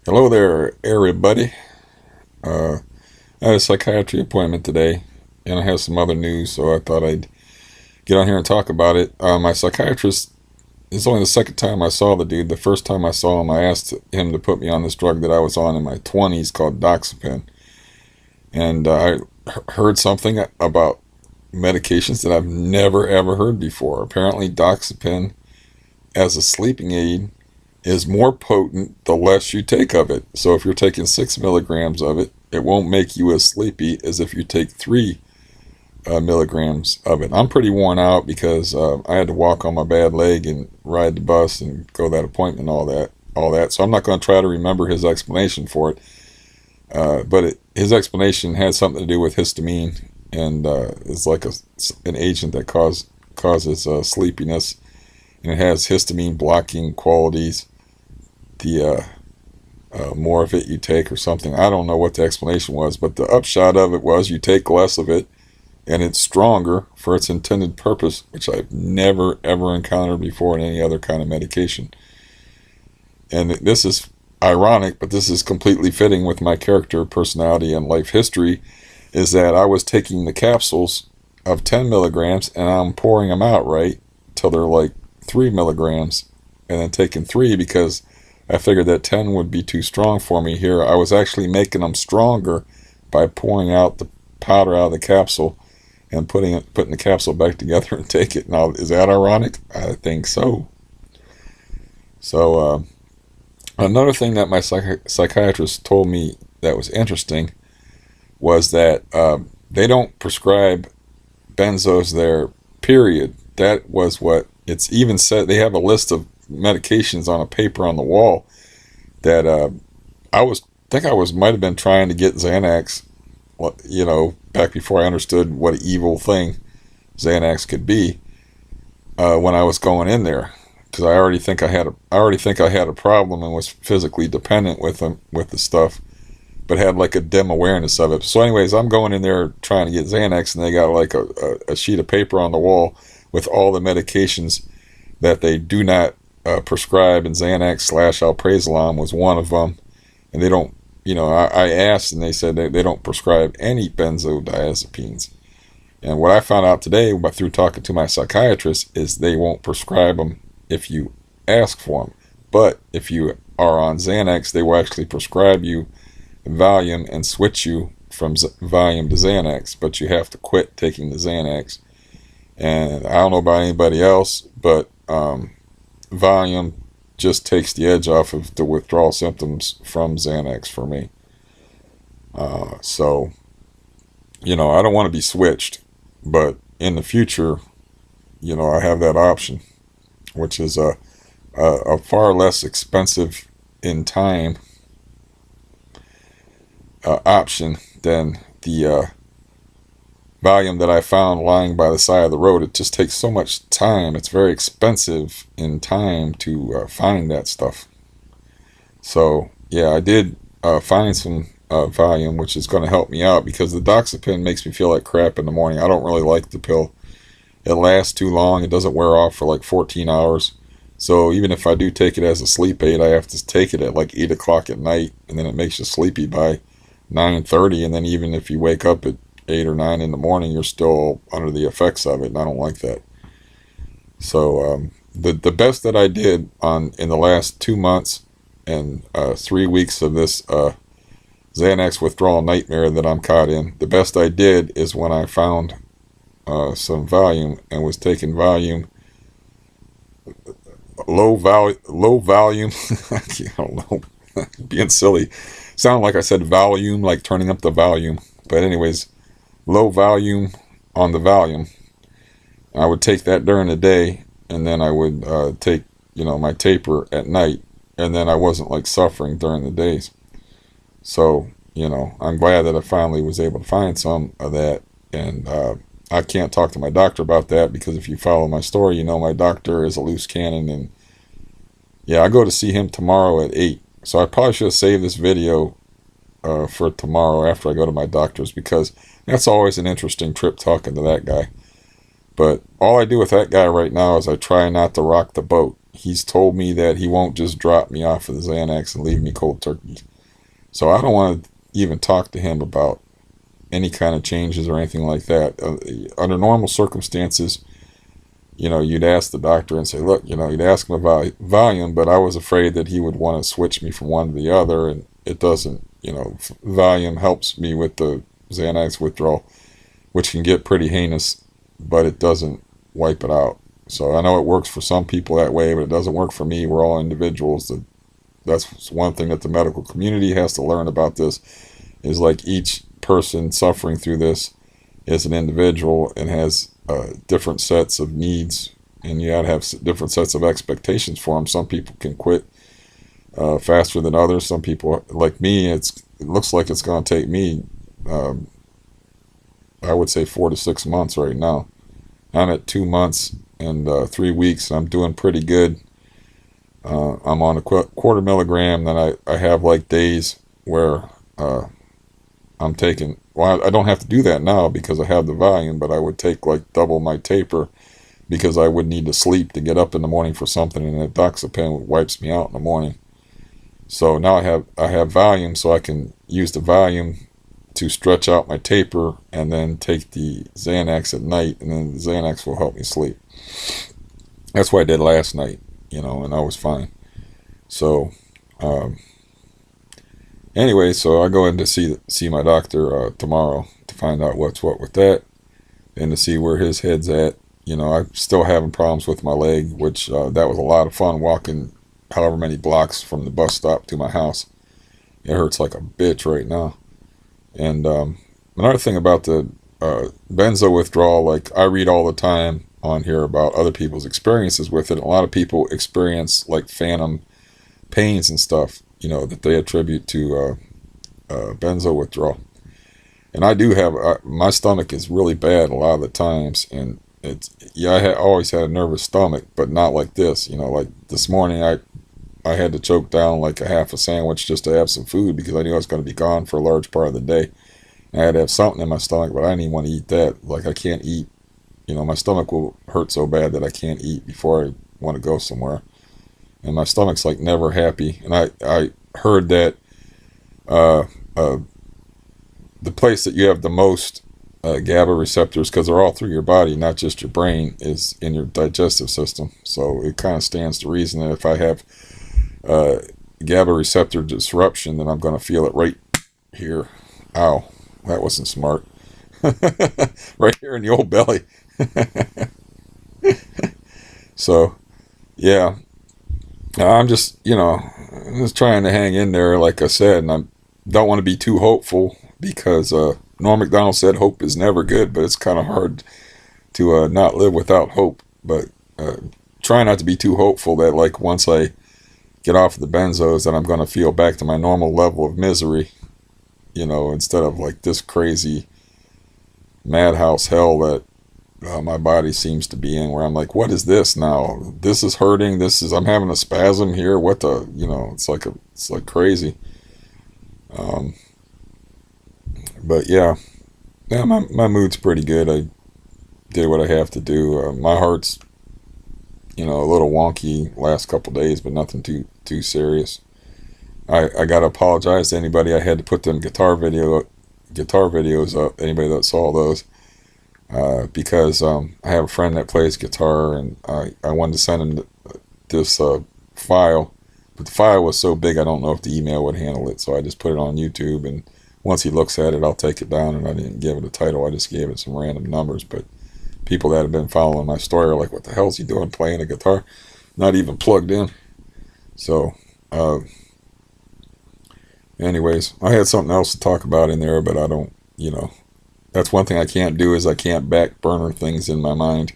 Hello there, everybody. Uh, I had a psychiatry appointment today, and I have some other news, so I thought I'd get on here and talk about it. My psychiatrist, it's only the second time I saw the dude. The first time I saw him, I asked him to put me on this drug that I was on in my 20s called Doxepin. And I heard something about medications that I've never ever heard before. Apparently, Doxepin as a sleeping aid is more potent the less you take of it. So if you're taking 6 milligrams of it, it won't make you as sleepy as if you take 3 milligrams of it. I'm pretty worn out because I had to walk on my bad leg and ride the bus and go to that appointment, all that. So I'm not going to try to remember his explanation for it. But his explanation had something to do with histamine, and it's like an agent that causes sleepiness, and it has histamine blocking qualities. The more of it you take or something. I don't know what the explanation was, but the upshot of it was you take less of it and it's stronger for its intended purpose, which I've never ever encountered before in any other kind of medication. And this is ironic, but this is completely fitting with my character, personality, and life history, is that I was taking the capsules of 10 milligrams and I'm pouring them out right till they're like 3 milligrams, and then taking 3 because I figured that 10 would be too strong for me here. I was actually making them stronger by pouring out the powder out of the capsule and putting the capsule back together and take it. Now, is that ironic? I think so. So, another thing that my psychiatrist told me that was interesting was that they don't prescribe benzos there, period. That was what it's even said. They have a list of medications on a paper on the wall that might have been trying to get Xanax, back before I understood what an evil thing Xanax could be, when I was going in there, because I already think I had a problem and was physically dependent with the stuff, but had like a dim awareness of it. So anyways, I'm going in there trying to get Xanax, and they got like a sheet of paper on the wall with all the medications that they do not prescribe, and Xanax / alprazolam was one of them. And they don't, I asked, and they said they don't prescribe any benzodiazepines. And what I found out today through talking to my psychiatrist is they won't prescribe them if you ask for them. But if you are on Xanax, they will actually prescribe you Valium and switch you from Valium to Xanax, but you have to quit taking the Xanax. And I don't know about anybody else, but Valium just takes the edge off of the withdrawal symptoms from Xanax for me. So, I don't want to be switched, but in the future, I have that option, which is a far less expensive in time option than the Valium that I found lying by the side of the road. It just takes so much time. It's very expensive in time to find that stuff. So, yeah, I did find some Valium, which is going to help me out, because the Doxepin makes me feel like crap in the morning. I don't really like the pill. It lasts too long. It doesn't wear off for like 14 hours. So even if I do take it as a sleep aid, I have to take it at like 8 o'clock at night, and then it makes you sleepy by 9:30, and then even if you wake up at 8 or 9 in the morning, you're still under the effects of it, and I don't like that. So the best that I did in the last 2 months and 3 weeks of this Xanax withdrawal nightmare that I'm caught in, the best I did is when I found some Valium and was taking Valium, low volume. I don't know, being silly. Sound like I said volume, like turning up the volume. But anyways, low volume on the Valium. I would take that during the day, and then I would take, my taper at night, and then I wasn't like suffering during the days. So, I'm glad that I finally was able to find some of that, and I can't talk to my doctor about that, because if you follow my story, my doctor is a loose cannon, and yeah, I go to see him tomorrow at 8. So I probably should have saved this video for tomorrow after I go to my doctor's, because that's always an interesting trip talking to that guy. But all I do with that guy right now is I try not to rock the boat. he's told me that he won't just drop me off of the Xanax and leave me cold turkey. So I don't want to even talk to him about any kind of changes or anything like that. Under normal circumstances, you'd ask the doctor and say, look, you'd ask him about Valium, but I was afraid that he would want to switch me from one to the other, and it doesn't. Valium helps me with the Xanax withdrawal, which can get pretty heinous, but it doesn't wipe it out. So I know it works for some people that way, but it doesn't work for me. We're all individuals. That's one thing that the medical community has to learn about this, is like each person suffering through this is an individual and has different sets of needs, and you gotta have different sets of expectations for them. Some people can quit faster than others. Some people, like me, it looks like it's going to take me, I would say 4 to 6 months right now. I'm at 2 months and 3 weeks, and I'm doing pretty good. I'm on a quarter milligram. Then I have like days where I'm taking, well, I don't have to do that now because I have the Valium, but I would take like double my taper because I would need to sleep to get up in the morning for something, and the Doxapen wipes me out in the morning. So now I have Valium, so I can use the Valium to stretch out my taper and then take the Xanax at night, and then the Xanax will help me sleep. That's what I did last night, and I was fine. So anyway, so I go in to see my doctor tomorrow to find out what's what with that, and to see where his head's at. I'm still having problems with my leg, which that was a lot of fun walking however many blocks from the bus stop to my house. It hurts like a bitch right now. And another thing about the benzo withdrawal, like I read all the time on here about other people's experiences with it. A lot of people experience like phantom pains and stuff, that they attribute to benzo withdrawal. And I do have, my stomach is really bad a lot of the times, and I always had a nervous stomach, but not like this. Like this morning I had to choke down like a half a sandwich just to have some food because I knew I was going to be gone for a large part of the day. And I had to have something in my stomach, but I didn't even want to eat that. Like I can't eat, my stomach will hurt so bad that I can't eat before I want to go somewhere. And my stomach's like never happy. And I heard that the place that you have the most GABA receptors, because they're all through your body, not just your brain, is in your digestive system. So it kind of stands to reason that if I have GABA receptor disruption, then I'm going to feel it right here. Ow, that wasn't smart. Right here in the old belly. So yeah, I'm just trying to hang in there, like I said, and I don't want to be too hopeful because Norm Macdonald said hope is never good, but it's kind of hard to not live without hope. But try not to be too hopeful that like once I get off of the benzos that I'm going to feel back to my normal level of misery, instead of like this crazy madhouse hell that my body seems to be in, where I'm like, what is this now? This is hurting. I'm having a spasm here. What the, it's like crazy. But yeah, my mood's pretty good. I did what I have to do. My heart's, a little wonky last couple days, but nothing too serious. I gotta apologize to anybody. I had to put them guitar videos up. Anybody that saw those, because I have a friend that plays guitar, and I wanted to send him this file, but the file was so big I don't know if the email would handle it. So I just put it on YouTube, and once he looks at it, I'll take it down. And I didn't give it a title. I just gave it some random numbers. But people that have been following my story are like, what the hell is he doing playing a guitar? Not even plugged in. So anyways, I had something else to talk about in there, but I don't, that's one thing I can't do, is I can't back burner things in my mind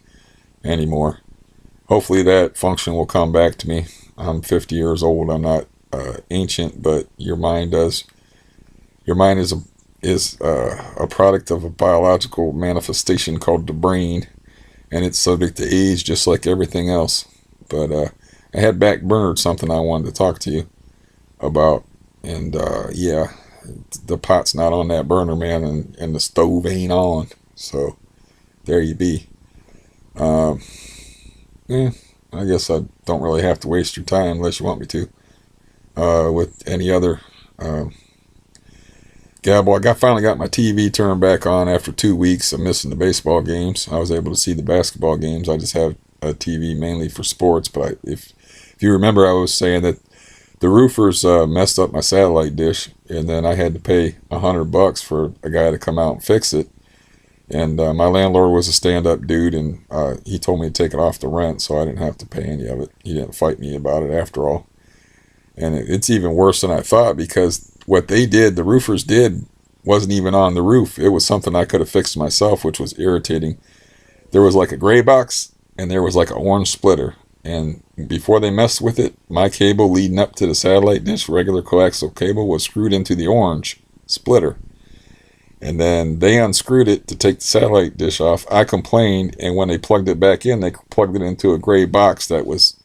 anymore. Hopefully that function will come back to me. I'm 50 years old. I'm not ancient, but your mind does. Your mind is a product of a biological manifestation called the brain, and it's subject to age just like everything else. But I had back burnered something I wanted to talk to you about, and yeah, the pot's not on that burner, man, and the stove ain't on. So there you be. Yeah, I guess I don't really have to waste your time unless you want me to. With any other gabble. Finally got my TV turned back on after 2 weeks of missing the baseball games. I was able to see the basketball games. I just have a TV mainly for sports. But if you remember, I was saying that the roofers messed up my satellite dish, and then I had to pay $100 for a guy to come out and fix it. And my landlord was a stand-up dude, and he told me to take it off the rent, so I didn't have to pay any of it. He didn't fight me about it after all. And it's even worse than I thought, because what they did, the roofers did, wasn't even on the roof. It was something I could have fixed myself, which was irritating. There was like a gray box, and there was like an orange splitter. And before they messed with it, my cable leading up to the satellite dish, regular coaxial cable, was screwed into the orange splitter. And then they unscrewed it to take the satellite dish off. I complained, and when they plugged it back in, they plugged it into a gray box that was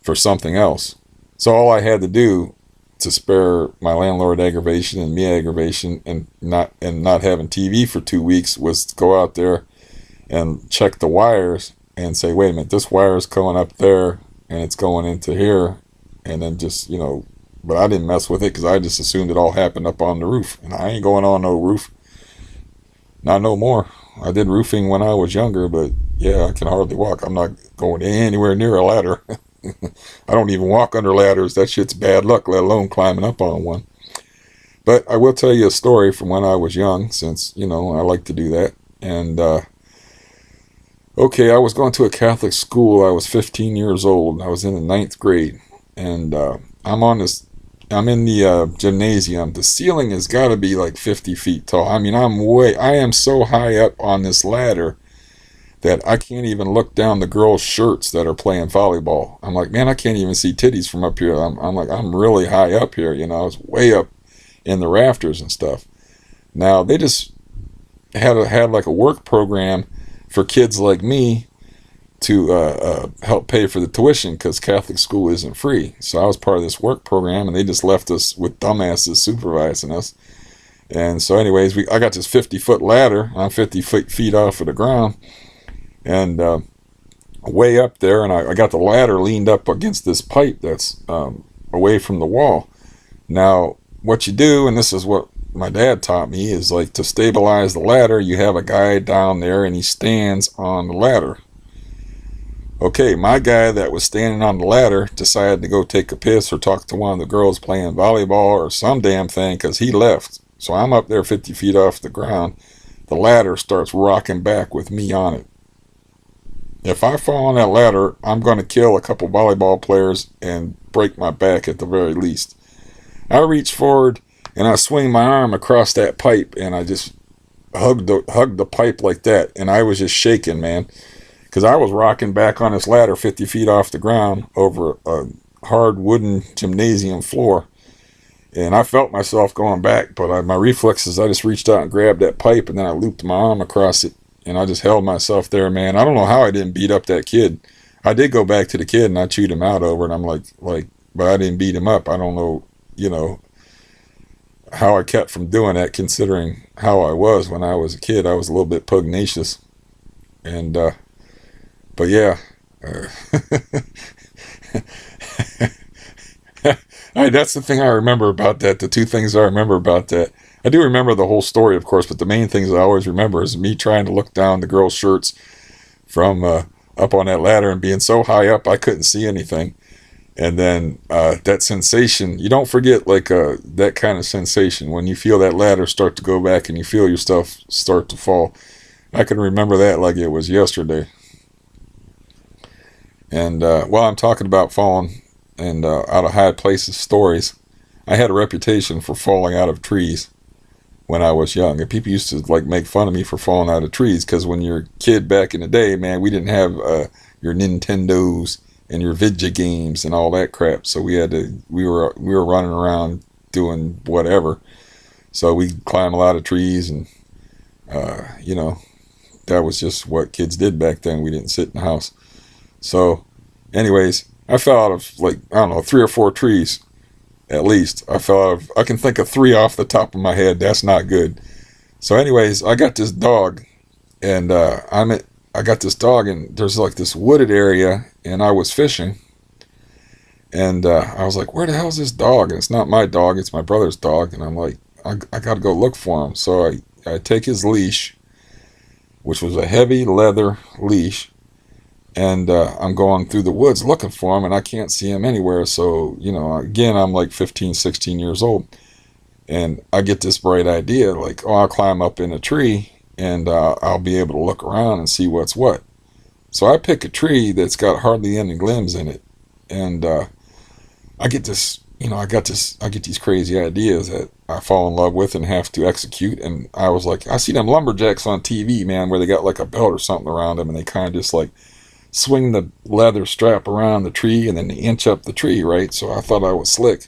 for something else. So all I had to do to spare my landlord aggravation and me aggravation and not having TV for 2 weeks was to go out there and check the wires and say, wait a minute, this wire is going up there and it's going into here, and then just, but I didn't mess with it because I just assumed it all happened up on the roof, and I ain't going on no roof. Not no more. I did roofing when I was younger, but yeah, I can hardly walk. I'm not going anywhere near a ladder. I don't even walk under ladders. That shit's bad luck, let alone climbing up on one. But I will tell you a story from when I was young, since, I like to do that. And, okay, I was going to a Catholic school. I was 15 years old. I was in the 9th grade. And I'm in the gymnasium. The ceiling has got to be like 50 feet tall. I mean, I am so high up on this ladder that I can't even look down the girls' shirts that are playing volleyball. I'm like, man, I can't even see titties from up here. I'm like, I'm really high up here. I was way up in the rafters and stuff. Now, they just had like a work program for kids like me to help pay for the tuition, because Catholic school isn't free. So I was part of this work program, and they just left us with dumbasses supervising us. And so anyways, I got this 50-foot ladder. I'm 50 feet off of the ground, and way up there, and I got the ladder leaned up against this pipe that's away from the wall. Now, what you do, and this is what my dad taught me, is like to stabilize the ladder, you have a guy down there, and he stands on the ladder. Okay, my guy that was standing on the ladder decided to go take a piss or talk to one of the girls playing volleyball or some damn thing, because he left. So I'm up there 50 feet off the ground. The ladder starts rocking back with me on it. If I fall on that ladder, I'm going to kill a couple volleyball players and break my back at the very least. I reach forward and I swing my arm across that pipe, and I just hugged the pipe like that, and I was just shaking, man. Because I was rocking back on this ladder 50 feet off the ground over a hard wooden gymnasium floor. And I felt myself going back, but my reflexes, I just reached out and grabbed that pipe, and then I looped my arm across it, and I just held myself there, man. I don't know how I didn't beat up that kid. I did go back to the kid, and I chewed him out over it, and I'm like, but I didn't beat him up. I don't know, how I kept from doing that, considering how I was when I was a kid. I was a little bit pugnacious. And, but yeah, that's the thing I remember about that. The two things I remember about that. I do remember the whole story, of course, but the main things I always remember is me trying to look down the girls' shirts from up on that ladder and being so high up I couldn't see anything. And then that sensation, you don't forget that kind of sensation when you feel that ladder start to go back and you feel your stuff start to fall. I can remember that like it was yesterday. And while I'm talking about falling and out of high places stories, I had a reputation for falling out of trees when I was young. And people used to make fun of me for falling out of trees, because when you're a kid back in the day, man, we didn't have your Nintendos and your video games and all that crap. So we were running around doing whatever. So we'd climb a lot of trees, and that was just what kids did back then. We didn't sit in the house. So anyways, I fell out of 3 or 4 trees at least. I can think of 3 off the top of my head. That's not good. So anyways, I got this dog, and I got this dog, and there's this wooded area, and I was fishing. And I was like, where the hell's this dog? And it's not my dog, it's my brother's dog. And I'm like, I got to go look for him. So I take his leash, which was a heavy leather leash, and I'm going through the woods looking for him, and I can't see him anywhere. So, again, I'm like 15, 16 years old. And I get this bright idea, like, I'll climb up in a tree, and I'll be able to look around and see what's what. So I pick a tree that's got hardly any limbs in it. And I get this, I get these crazy ideas that I fall in love with and have to execute. And I was like, I see them lumberjacks on TV, man, where they got like a belt or something around them, and they kind of just like swing the leather strap around the tree and then they inch up the tree, right? So I thought I was slick.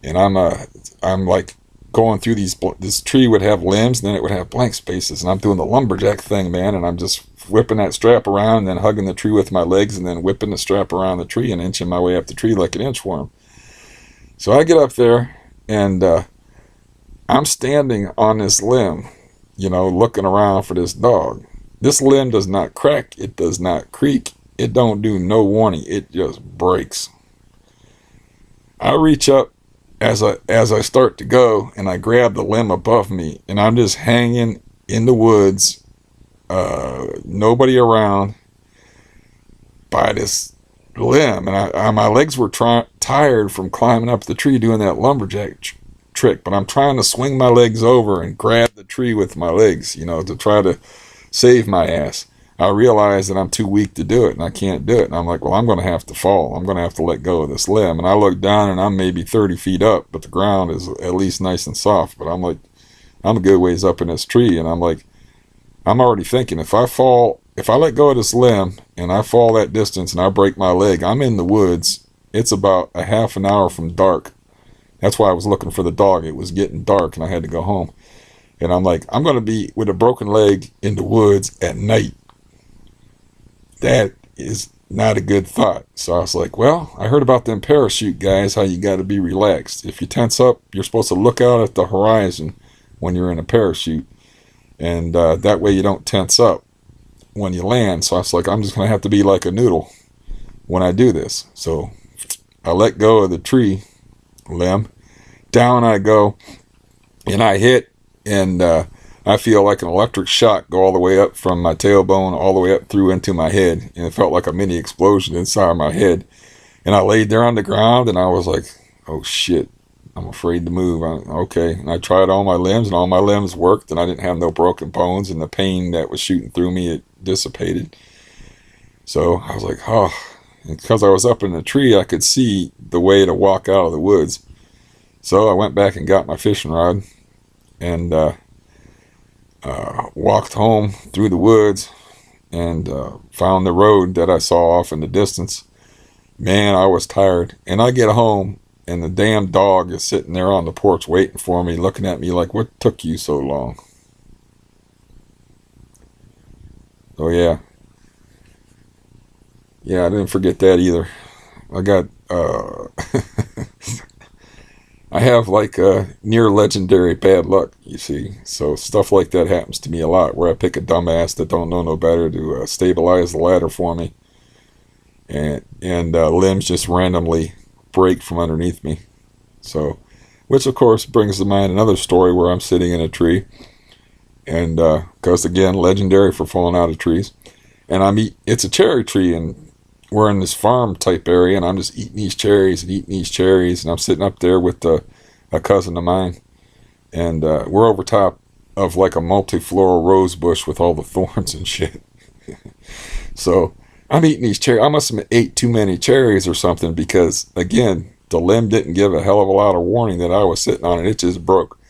And I'm like going through this tree would have limbs, and then it would have blank spaces, and I'm doing the lumberjack thing, man, and I'm just whipping that strap around and then hugging the tree with my legs and then whipping the strap around the tree and inching my way up the tree like an inchworm. So I get up there, and I'm standing on this limb, looking around for this dog. This limb does not crack, it does not creak, it don't do no warning, it just breaks. I reach up as I start to go, and I grab the limb above me, and I'm just hanging in the woods, nobody around, by this limb, and my legs were tired from climbing up the tree doing that lumberjack trick, but I'm trying to swing my legs over and grab the tree with my legs, to try to save my ass. I realize that I'm too weak to do it, and I can't do it, and I'm like, well, I'm going to have to fall. I'm going to have to let go of this limb. And I look down, and I'm maybe 30 feet up, but the ground is at least nice and soft. But I'm like, I'm a good ways up in this tree, and I'm like, I'm already thinking, if I let go of this limb and I fall that distance and I break my leg, I'm in the woods. It's about a half an hour from dark. That's why I was looking for the dog. It was getting dark and I had to go home. And I'm like, I'm going to be with a broken leg in the woods at night. That is not a good thought. So I was like, well, I heard about them parachute guys, how you got to be relaxed. If you tense up, you're supposed to look out at the horizon when you're in a parachute. And that way you don't tense up when you land. So I was like, I'm just going to have to be like a noodle when I do this. So I let go of the tree limb. Down I go, and I hit, and I feel like an electric shock go all the way up from my tailbone all the way up through into my head. And it felt like a mini explosion inside my head. And I laid there on the ground, and I was like, oh shit, I'm afraid to move. Okay. And I tried all my limbs, and all my limbs worked, and I didn't have no broken bones, and the pain that was shooting through me, it dissipated. So I was like, oh, and because I was up in the tree, I could see the way to walk out of the woods. So I went back and got my fishing rod and walked home through the woods and found the road that I saw off in the distance. Man, I was tired. And I get home, and the damn dog is sitting there on the porch waiting for me, looking at me like, what took you so long? Oh, yeah. Yeah, I didn't forget that either. I got, I have like near legendary bad luck, you see. So stuff like that happens to me a lot, where I pick a dumbass that don't know no better to stabilize the ladder for me. And limbs just randomly break from underneath me. So, which of course brings to mind another story where I'm sitting in a tree. And, because again, legendary for falling out of trees. And it's a cherry tree, and we're in this farm type area, and I'm just eating these cherries, and I'm sitting up there with a cousin of mine, and we're over top of like a multifloral rose bush with all the thorns and shit. So I'm eating these cherries. I must have ate too many cherries or something, because again, the limb didn't give a hell of a lot of warning that I was sitting on it. It just broke.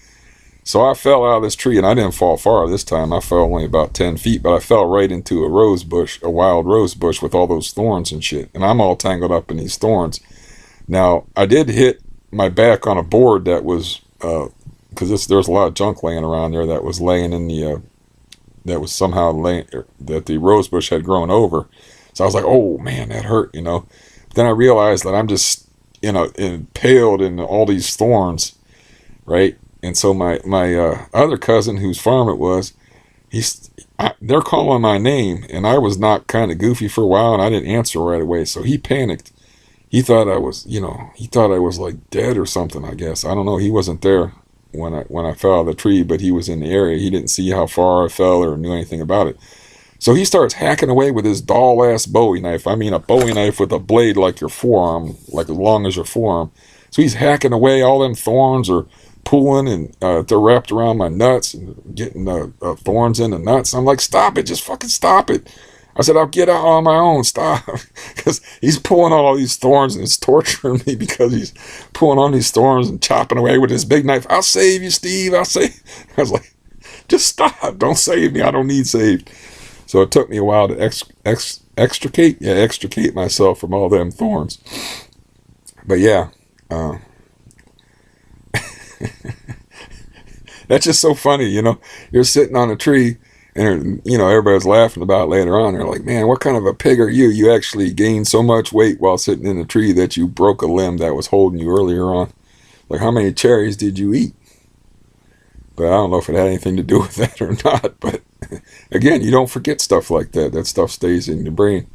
So I fell out of this tree, and I didn't fall far this time. I fell only about 10 feet, but I fell right into a rose bush, a wild rose bush with all those thorns and shit. And I'm all tangled up in these thorns. Now, I did hit my back on a board that was, because there's a lot of junk laying around there that was laying in the, that was somehow laying, that the rose bush had grown over. So I was like, oh man, that hurt, Then I realized that I'm just, impaled in all these thorns, right? And so my other cousin, whose farm it was, they're calling my name, and I was knocked kind of goofy for a while, and I didn't answer right away. So he panicked. He thought I was, he thought I was like dead or something, I guess. I don't know. He wasn't there when I fell out of the tree, but he was in the area. He didn't see how far I fell or knew anything about it. So he starts hacking away with his doll-ass Bowie knife. I mean, a Bowie knife with a blade like your forearm, like as long as your forearm. So he's hacking away. All them thorns are pulling, and they're wrapped around my nuts and getting thorns in the nuts. I'm like, stop it. Just fucking stop it. I said, I'll get out on my own. Stop. Because he's pulling on all these thorns, and it's torturing me because he's pulling on these thorns and chopping away with his big knife. I'll save you, Steve. I'll save. I was like, just stop. Don't save me. I don't need saved. So it took me a while to extricate myself from all them thorns. But yeah, that's just so funny, You're sitting on a tree, and everybody's laughing about it later on. They're like, man, what kind of a pig are you? You actually gained so much weight while sitting in a tree that you broke a limb that was holding you earlier on. Like, how many cherries did you eat? But I don't know if it had anything to do with that or not. But again, you don't forget stuff like that. That stuff stays in your brain.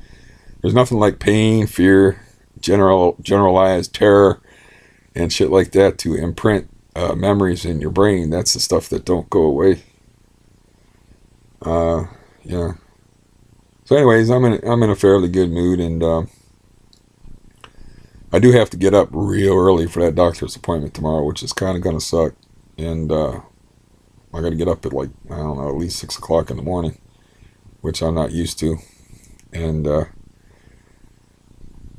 There's nothing like pain, fear, generalized terror, and shit like that to imprint memories in your brain. That's the stuff that don't go away. Yeah. So, anyways, I'm in a fairly good mood, and I do have to get up real early for that doctor's appointment tomorrow, which is kind of gonna suck. And I got to get up at like, I don't know, at least 6 o'clock in the morning, which I'm not used to. And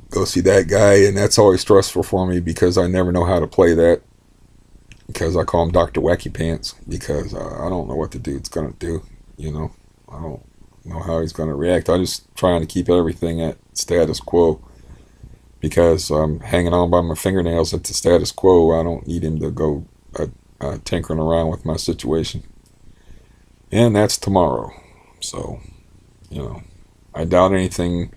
go see that guy, and that's always stressful for me because I never know how to play that. Because I call him Dr. Wacky Pants, because I don't know what the dude's going to do, I don't know how he's going to react. I'm just trying to keep everything at status quo, because I'm hanging on by my fingernails at the status quo. I don't need him to go tinkering around with my situation. And that's tomorrow. So, I doubt anything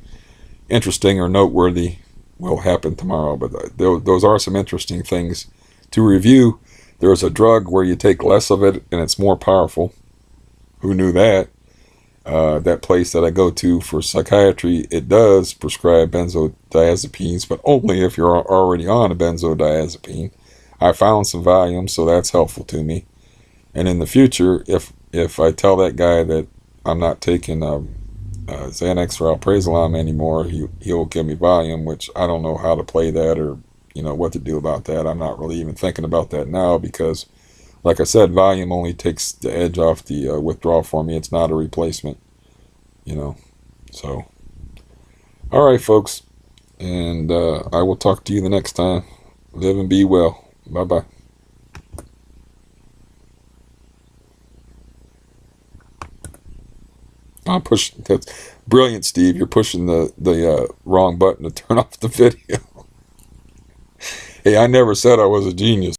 interesting or noteworthy will happen tomorrow, but those are some interesting things to review. There's a drug where you take less of it and it's more powerful. Who knew that? That place that I go to for psychiatry, it does prescribe benzodiazepines, but only if you're already on a benzodiazepine. I found some Valium, so that's helpful to me. And in the future, if I tell that guy that I'm not taking Xanax or alprazolam anymore, he'll give me Valium, which I don't know how to play that or what to do about that. I'm not really even thinking about that now because, like I said, Valium only takes the edge off the withdrawal for me. It's not a replacement, So, all right, folks, and I will talk to you the next time. Live and be well. Bye-bye. That's brilliant, Steve. You're pushing the wrong button to turn off the video. Hey, I never said I was a genius.